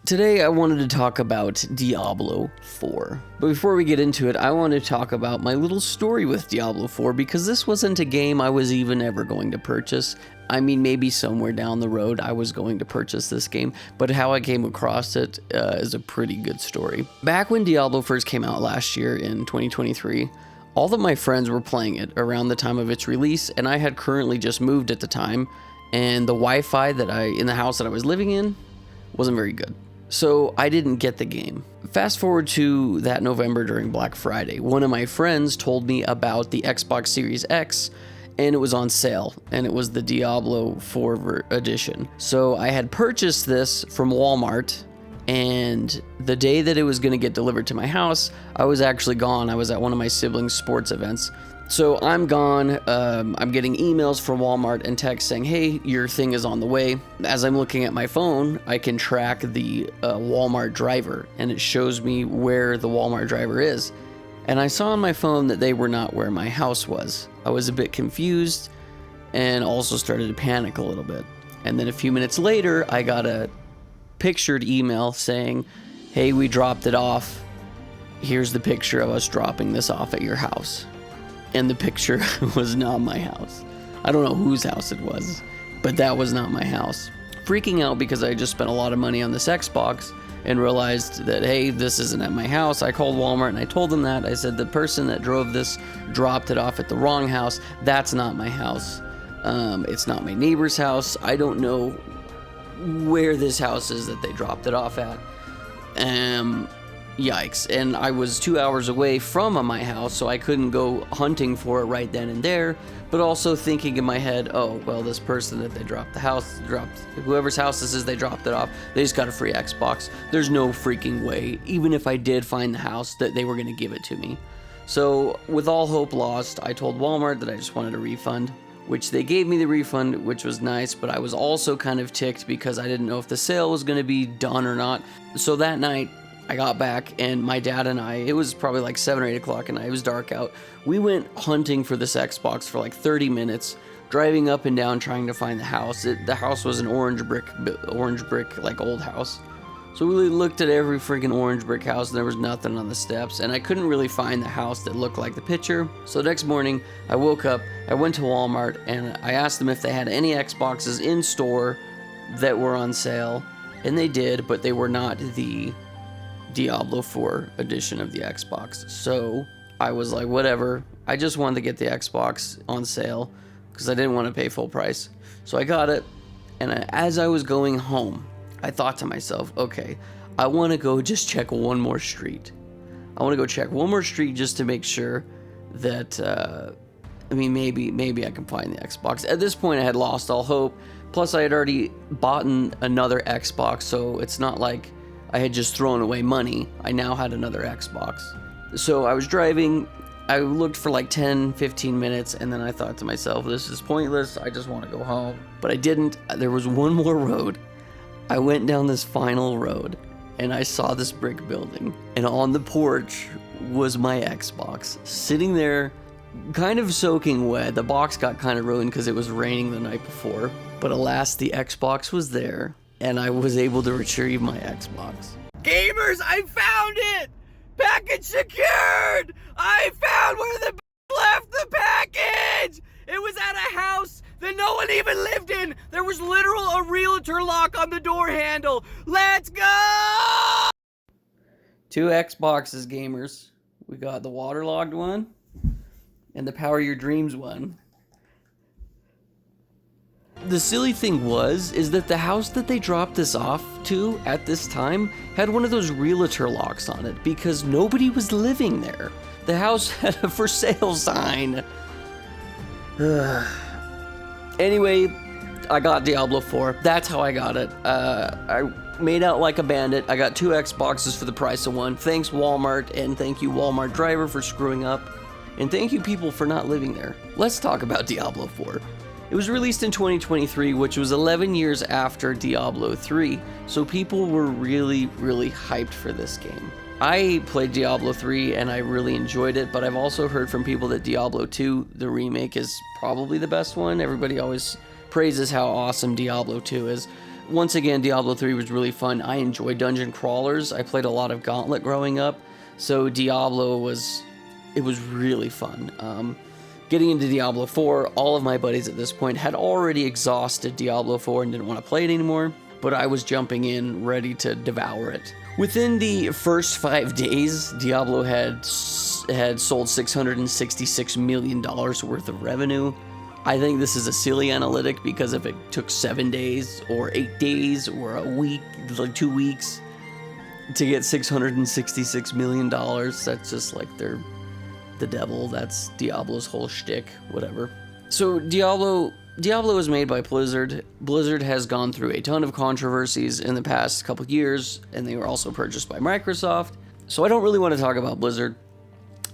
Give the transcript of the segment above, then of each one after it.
Today I wanted to talk about Diablo 4, but before we get into it, I want to talk about my little story with Diablo 4 because this wasn't a game I was even ever going to purchase. I mean, maybe somewhere down the road I was going to purchase this game, but how I came across it is a pretty good story. Back when Diablo first came out last year in 2023, all of my friends were playing it around the time of its release, and I had currently just moved at the time, and the Wi-Fi in the house that I was living in wasn't very good. So I didn't get the game. Fast forward to that November during Black Friday. One of my friends told me about the Xbox Series X, and it was on sale, and it was the Diablo 4 edition. So I had purchased this from Walmart, and the day that it was going to get delivered to my house, I was actually gone. I was at one of my siblings' sports events. So I'm gone. I'm getting emails from Walmart and texts saying, hey, your thing is on the way. As I'm looking at my phone, I can track the Walmart driver, and it shows me where the Walmart driver is. And I saw on my phone that they were not where my house was. I was a bit confused and also started to panic a little bit. And then a few minutes later, I got a pictured email saying, hey, we dropped it off. Here's the picture of us dropping this off at your house. And the picture was not my house. I don't know whose house it was, but that was not my house. Freaking out because I just spent a lot of money on this Xbox and realized that, hey, this isn't at my house. I called Walmart and I told them that. I said, the person that drove this dropped it off at the wrong house. That's not my house. It's not my neighbor's house. I don't know where this house is that they dropped it off at. Yikes. And I was 2 hours away from my house, so I couldn't go hunting for it right then and there, but also thinking in my head, oh, well, this person that they dropped whoever's house this is, they dropped it off, they just got a free Xbox. There's no freaking way, even if I did find the house, that they were going to give it to me. So with all hope lost, I told Walmart that I just wanted a refund, which they gave me the refund, which was nice, but I was also kind of ticked because I didn't know if the sale was going to be done or not. So that night, I got back, and my dad and I, it was probably like 7 or 8 o'clock at night, it was dark out. We went hunting for this Xbox for like 30 minutes, driving up and down trying to find the house. The house was an orange brick, like old house. So we looked at every freaking orange brick house, and there was nothing on the steps, and I couldn't really find the house that looked like the picture. So the next morning, I woke up, I went to Walmart, and I asked them if they had any Xboxes in store that were on sale, and they did, but they were not the Diablo 4 edition of the Xbox. So I was like, whatever. I just wanted to get the Xbox on sale because I didn't want to pay full price. So I got it, and as I was going home, I thought to myself, okay, I want to go just check one more street. I want to go check one more street just to make sure that, maybe I can find the Xbox. At this point, I had lost all hope. Plus, I had already bought another Xbox, so it's not like I had just thrown away money. I now had another Xbox. So I was driving, I looked for like 10, 15 minutes, and then I thought to myself, this is pointless, I just want to go home. But I didn't. There was one more road. I went down this final road, and I saw this brick building, and on the porch was my Xbox, sitting there, kind of soaking wet. The box got kind of ruined because it was raining the night before, but alas, the Xbox was there, and I was able to retrieve my Xbox. Gamers, I found it! Package secured! I found where the left the package! It was at a house that no one even lived in! There was a realtor lock on the door handle! Let's go! 2 Xboxes, gamers. We got the waterlogged one, and the Power Your Dreams one. The silly thing is that the house that they dropped this off to at this time had one of those realtor locks on it because nobody was living there. The house had a for sale sign. Anyway, I got Diablo 4. That's how I got it. I made out like a bandit. I got 2 Xboxes for the price of one. Thanks, Walmart, and thank you, Walmart driver, for screwing up. And thank you, people, for not living there. Let's talk about Diablo 4. It was released in 2023, which was 11 years after Diablo 3, so people were really, really hyped for this game. I played Diablo 3 and I really enjoyed it, but I've also heard from people that Diablo 2, the remake, is probably the best one. Everybody always praises how awesome Diablo 2 is. Once again, Diablo 3 was really fun. I enjoy dungeon crawlers. I played a lot of Gauntlet growing up, so Diablo was really fun. Getting into Diablo 4, all of my buddies at this point had already exhausted Diablo 4 and didn't want to play it anymore, but I was jumping in ready to devour it. Within the first 5 days, Diablo had sold $666 million worth of revenue. I think this is a silly analytic because if it took 7 days or 8 days or a week, like 2 weeks to get $666 million, that's just like they're the devil. That's Diablo's whole shtick, whatever. So Diablo is made by Blizzard. Blizzard has gone through a ton of controversies in the past couple years, and they were also purchased by Microsoft. So I don't really want to talk about Blizzard.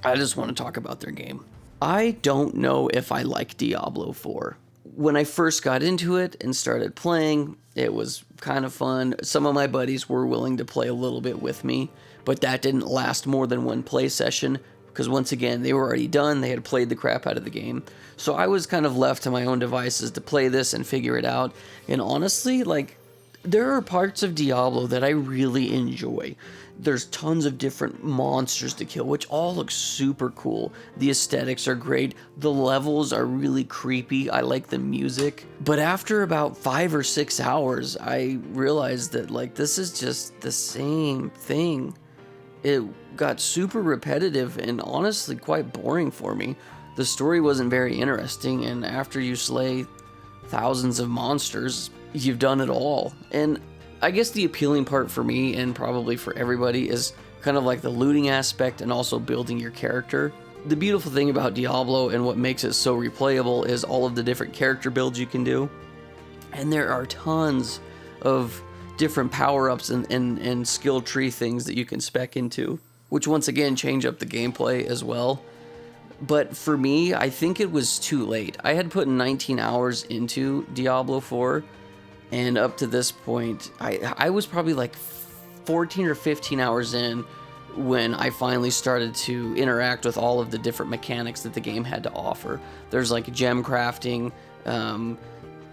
I just want to talk about their game. I don't know if I like Diablo 4. When I first got into it and started playing, it was kind of fun. Some of my buddies were willing to play a little bit with me, but that didn't last more than one play session because once again, they were already done. They had played the crap out of the game. So I was kind of left to my own devices to play this and figure it out. And honestly, like, there are parts of Diablo that I really enjoy. There's tons of different monsters to kill, which all look super cool. The aesthetics are great. The levels are really creepy. I like the music. But after about 5 or 6 hours, I realized that, like, this is just the same thing. It got super repetitive and honestly quite boring for me. The story wasn't very interesting, and after you slay thousands of monsters, you've done it all. And I guess the appealing part for me, and probably for everybody, is kind of like the looting aspect and also building your character. The beautiful thing about Diablo and what makes it so replayable is all of the different character builds you can do. And there are tons of different power-ups and skill tree things that you can spec into, which once again change up the gameplay as well. But for me, I think it was too late. I had put 19 hours into Diablo 4, and up to this point, I was probably like 14 or 15 hours in when I finally started to interact with all of the different mechanics that the game had to offer. There's like gem crafting,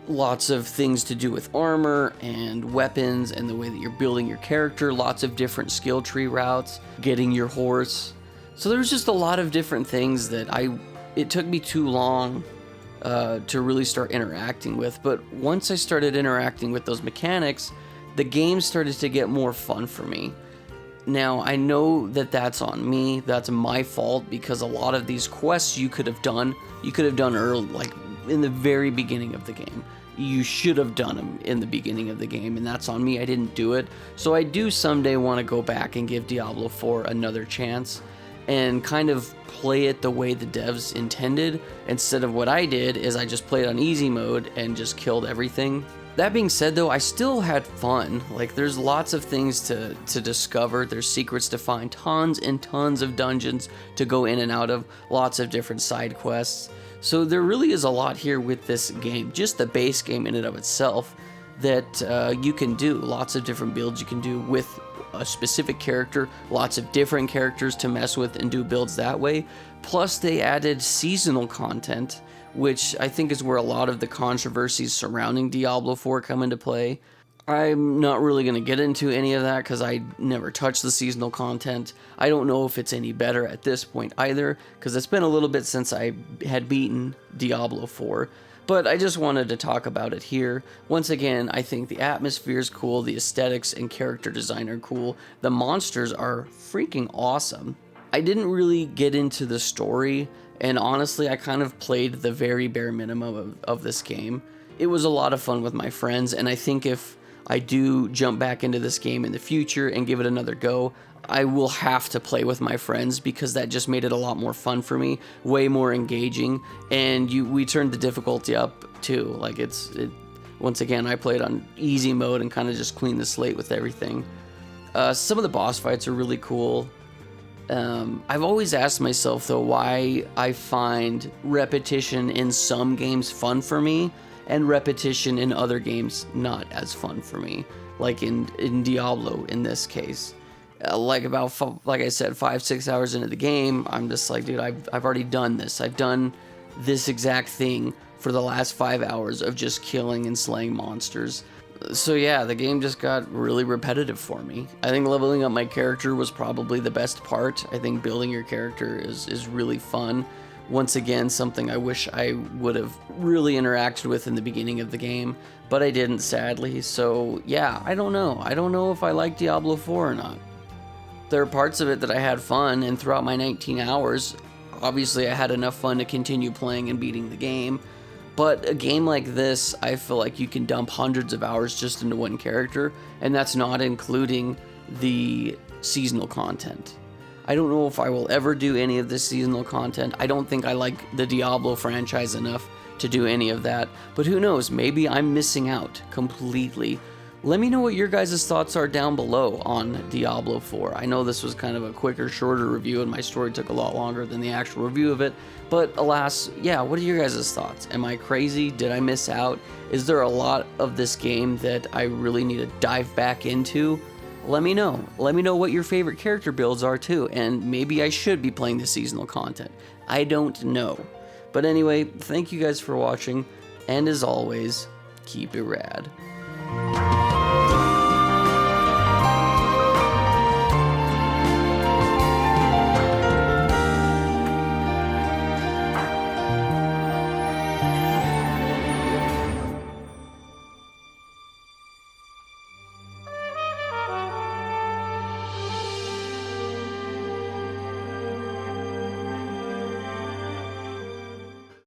lots of things to do with armor and weapons and the way that you're building your character, lots of different skill tree routes, getting your horse. So there's just a lot of different things that it took me too long to really start interacting with. But once I started interacting with those mechanics, the game started to get more fun for me. Now, I know that that's on me, that's my fault, because a lot of these quests you could have done early, like in the very beginning of the game. You should have done them in the beginning of the game, and that's on me. I didn't do it. So I do someday want to go back and give Diablo 4 another chance and kind of play it the way the devs intended, instead of what I did is I just played on easy mode and just killed everything. That being said though, I still had fun. Like, there's lots of things to discover, there's secrets to find, tons and tons of dungeons to go in and out of, lots of different side quests. So there really is a lot here with this game, just the base game in and of itself, that you can do. Lots of different builds you can do with a specific character, lots of different characters to mess with and do builds that way. Plus they added seasonal content, which I think is where a lot of the controversies surrounding Diablo 4 come into play. I'm not really going to get into any of that because I never touched the seasonal content. I don't know if it's any better at this point either, because it's been a little bit since I had beaten Diablo 4. But I just wanted to talk about it here. Once again, I think the atmosphere is cool, the aesthetics and character design are cool, the monsters are freaking awesome. I didn't really get into the story, and honestly, I kind of played the very bare minimum of this game. It was a lot of fun with my friends, and I think if I do jump back into this game in the future and give it another go, I will have to play with my friends, because that just made it a lot more fun for me, way more engaging, and we turned the difficulty up too. Like once again, I played on easy mode and kind of just cleaned the slate with everything. Some of the boss fights are really cool. I've always asked myself though why I find repetition in some games fun for me and repetition in other games not as fun for me, like in Diablo in this case. Like I said, 5-6 hours into the game, I'm just like, dude, I've already done this. I've done this exact thing for the last 5 hours of just killing and slaying monsters. So yeah, the game just got really repetitive for me. I think leveling up my character was probably the best part. I think building your character is really fun. Once again, something I wish I would have really interacted with in the beginning of the game, but I didn't, sadly. So yeah, I don't know. I don't know if I like Diablo 4 or not. There are parts of it that I had fun, and throughout my 19 hours, obviously I had enough fun to continue playing and beating the game. But a game like this, I feel like you can dump hundreds of hours just into one character, and that's not including the seasonal content. I don't know if I will ever do any of the seasonal content. I don't think I like the Diablo franchise enough to do any of that, but who knows, maybe I'm missing out completely. Let me know what your guys' thoughts are down below on Diablo 4. I know this was kind of a quicker, shorter review, and my story took a lot longer than the actual review of it, but alas, yeah, what are your guys' thoughts? Am I crazy? Did I miss out? Is there a lot of this game that I really need to dive back into? Let me know. Let me know what your favorite character builds are too, and maybe I should be playing the seasonal content. I don't know. But anyway, thank you guys for watching, and as always, keep it rad.